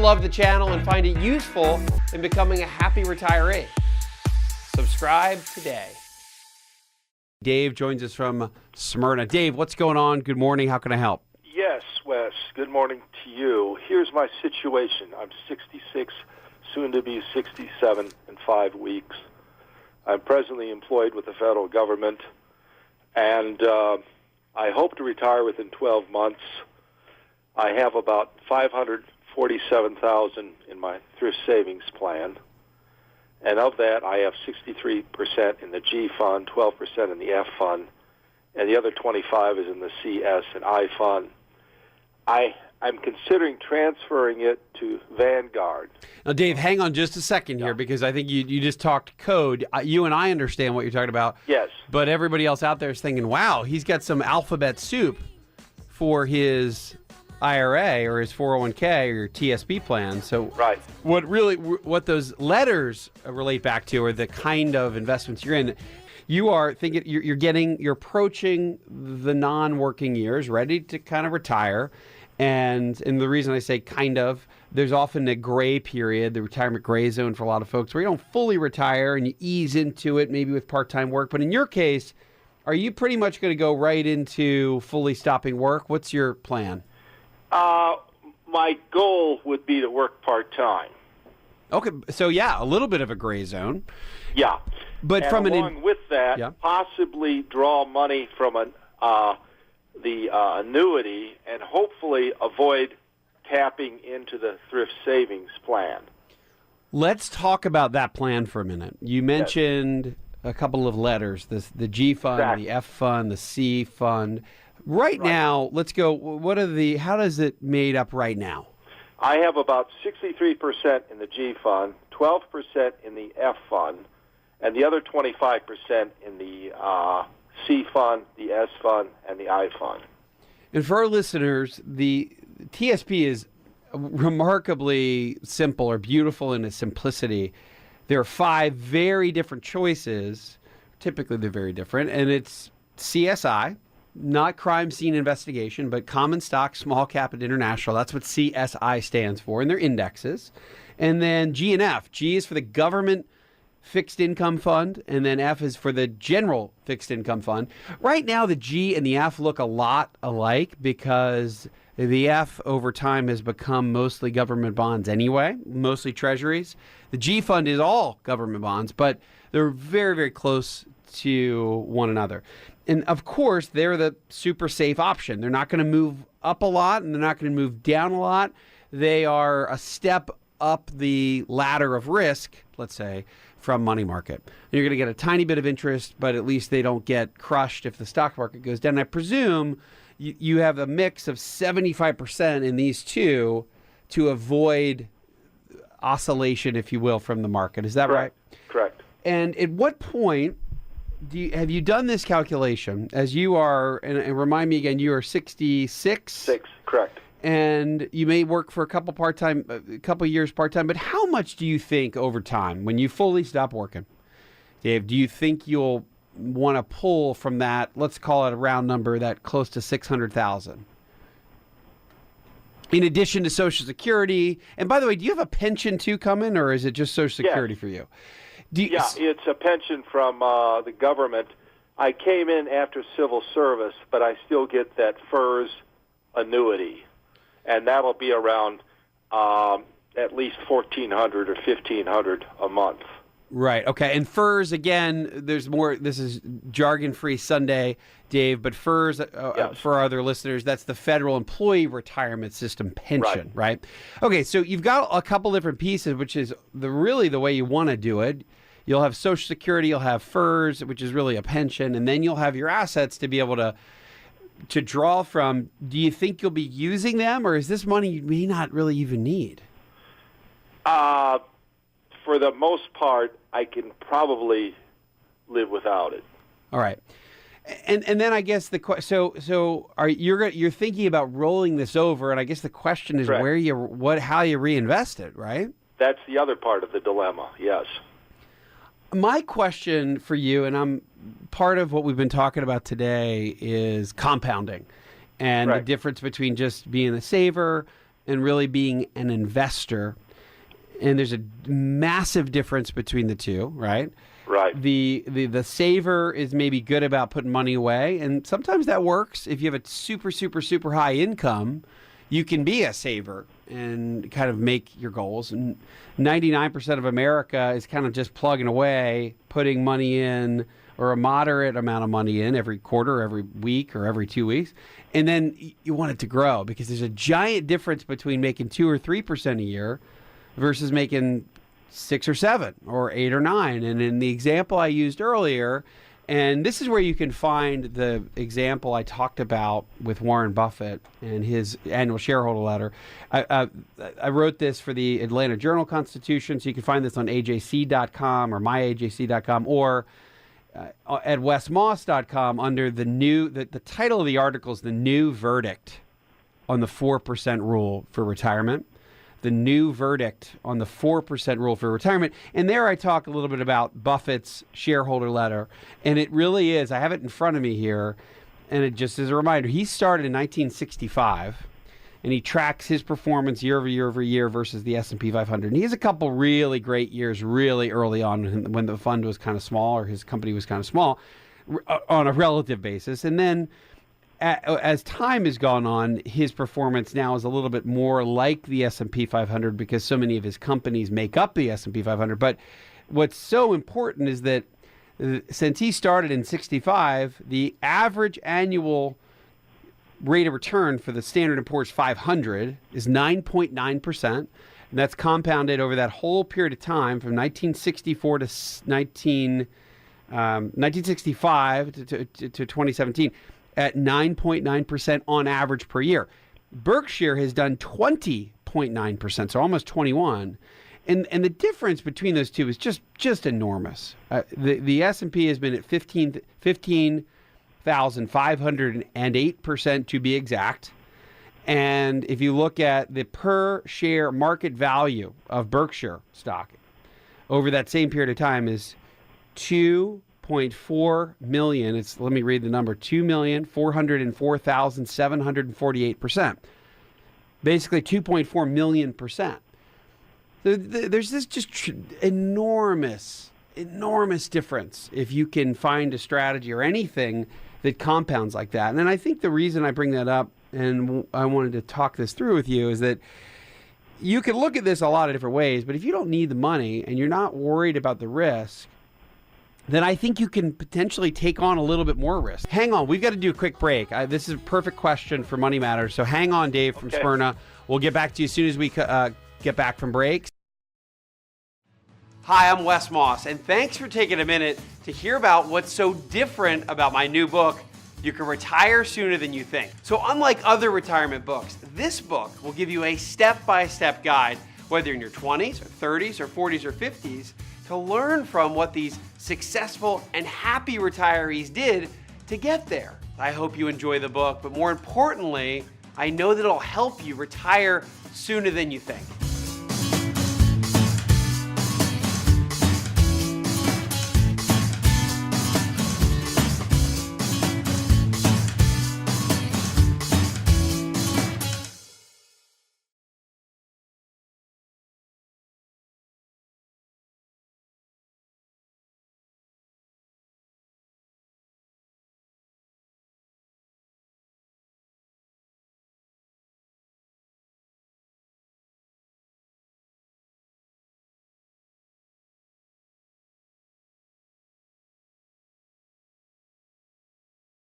love the channel and find it useful in becoming a happy retiree. Subscribe today. Dave joins us from Smyrna. Dave, what's going on? Good morning. How can I help? Yes, Wes. Good morning to you. Here's my situation. I'm 66, soon to be 67 in 5 weeks. I'm presently employed with the federal government, and I hope to retire within 12 months. I have about $547,000 in my thrift savings plan, and of that I have 63% in the G fund, 12% in the F fund, and the other 25 is in the C, S, and I fund. I'm considering transferring it to Vanguard. Now, Dave, hang on just a second here, because I think you just talked code. You and I understand what you're talking about. Yes. But everybody else out there is thinking, wow, he's got some alphabet soup for his IRA or his 401k or TSP plan. So Right. what those letters relate back to are the kind of investments you're in. You are thinking you're approaching the non-working years, ready to kind of retire. And the reason I say kind of, there's often a gray period, the retirement gray zone for a lot of folks, where you don't fully retire and you ease into it maybe with part-time work. But in your case, are you pretty much going to go right into fully stopping work? What's your plan? My goal would be to work part-time. Okay, so yeah, a little bit of a gray zone. Yeah. But and from along with that, yeah. possibly draw money from the annuity and hopefully avoid tapping into the thrift savings plan. Let's talk about that plan for a minute. You mentioned a couple of letters, the G fund, Exactly. the F fund, the C fund. Right now, let's go, how does it made up right now? I have about 63% in the G fund, 12% in the F fund, and the other 25% in the C fund, the S fund, and the I fund. And for our listeners, the TSP is remarkably simple or beautiful in its simplicity. There are 5 very different choices. Typically, they're very different. And it's CSI, not crime scene investigation, but common stock, small cap, and international. That's what CSI stands for, and they're indexes. And then G and F. G is for the government fixed income fund, and then F is for the general fixed income fund. Right now, the G and the F look a lot alike because the F over time has become mostly government bonds anyway, mostly treasuries. The G fund is all government bonds, but they're very, very close to one another. And of course, they're the super safe option. They're not going to move up a lot, and they're not going to move down a lot. They are a step up the ladder of risk, let's say, from money market. And you're going to get a tiny bit of interest, but at least they don't get crushed if the stock market goes down. And I presume you have a mix of 75% in these two to avoid oscillation, if you will, from the market. Is that right? Correct. And at what point have you done this calculation as you are, and remind me again, you are 66? 6, correct. And you may work for a couple years part-time, but how much do you think over time, when you fully stop working, Dave, do you think you'll want to pull from that, let's call it a round number, that close to $600,000? In addition to Social Security, and by the way, do you have a pension too coming, or is it just Social Security for you? It's a pension from the government. I came in after civil service, but I still get that FERS annuity, and that'll be around at least $1,400 or $1,500 a month. Right. Okay. And FERS, again, there's more. This is jargon-free Sunday, Dave. But FERS, for our other listeners, that's the Federal Employee Retirement System pension, right? Okay. So you've got a couple different pieces, which is really the way you want to do it. You'll have Social Security, you'll have FERS, which is really a pension, and then you'll have your assets to be able to draw from. Do you think you'll be using them, or is this money you may not really even need? For the most part, I can probably live without it. All right. And then I guess you're thinking about rolling this over, and I guess the question is how you reinvest it, right? That's the other part of the dilemma. Yes. My question for you, and part of what we've been talking about today, is compounding, and the difference between just being a saver and really being an investor. And there's a massive difference between the two, right? Right. The saver is maybe good about putting money away, and sometimes that works. If you have a super, super, super high income, you can be a saver and kind of make your goals. And 99% of America is kind of just plugging away, putting money in, or a moderate amount of money in every quarter, every week, or every 2 weeks. And then you want it to grow, because there's a giant difference between making 2 or 3% a year versus making 6 or 7 or 8 or 9. And in the example I used earlier, and this is where you can find the example I talked about with Warren Buffett and his annual shareholder letter. I wrote this for the Atlanta Journal-Constitution, so you can find this on ajc.com or myajc.com or at wesmoss.com under the title of the article is The New Verdict on the 4% Rule for Retirement. The new verdict on the 4% rule for retirement. And there I talk a little bit about Buffett's shareholder letter. And it really is, I have it in front of me here, and it just as a reminder, he started in 1965, and he tracks his performance year over year over year versus the S&P 500. And he has a couple really great years really early on when the fund was kind of small, or his company was kind of small on a relative basis. And then as time has gone on, his performance now is a little bit more like the S&P 500 because so many of his companies make up the S&P 500. But what's so important is that since he started in 65, the average annual rate of return for the Standard & Poor's 500 is 9.9%. And that's compounded over that whole period of time from 1964 to 1965 to 2017. At 9.9% on average per year. Berkshire has done 20.9%, so almost 21. And the difference between those two is just enormous. The S&P has been at 15,508% to be exact. And if you look at the per share market value of Berkshire stock over that same period of time is 2.4 million. Let me read the number, 2,404,748%. Basically 2.4 million percent. There's this just enormous difference if you can find a strategy or anything that compounds like that. And then I think the reason I bring that up, and I wanted to talk this through with you, is that you can look at this a lot of different ways, but if you don't need the money and you're not worried about the risk, then I think you can potentially take on a little bit more risk. Hang on, we've got to do a quick break. This is a perfect question for Money Matters. So hang on, Dave from Smyrna. We'll get back to you as soon as we get back from breaks. Hi, I'm Wes Moss, and thanks for taking a minute to hear about what's so different about my new book, You Can Retire Sooner Than You Think. So unlike other retirement books, this book will give you a step-by-step guide, whether you're in your 20s or 30s or 40s or 50s, to learn from what these successful and happy retirees did to get there. I hope you enjoy the book, but more importantly, I know that it'll help you retire sooner than you think.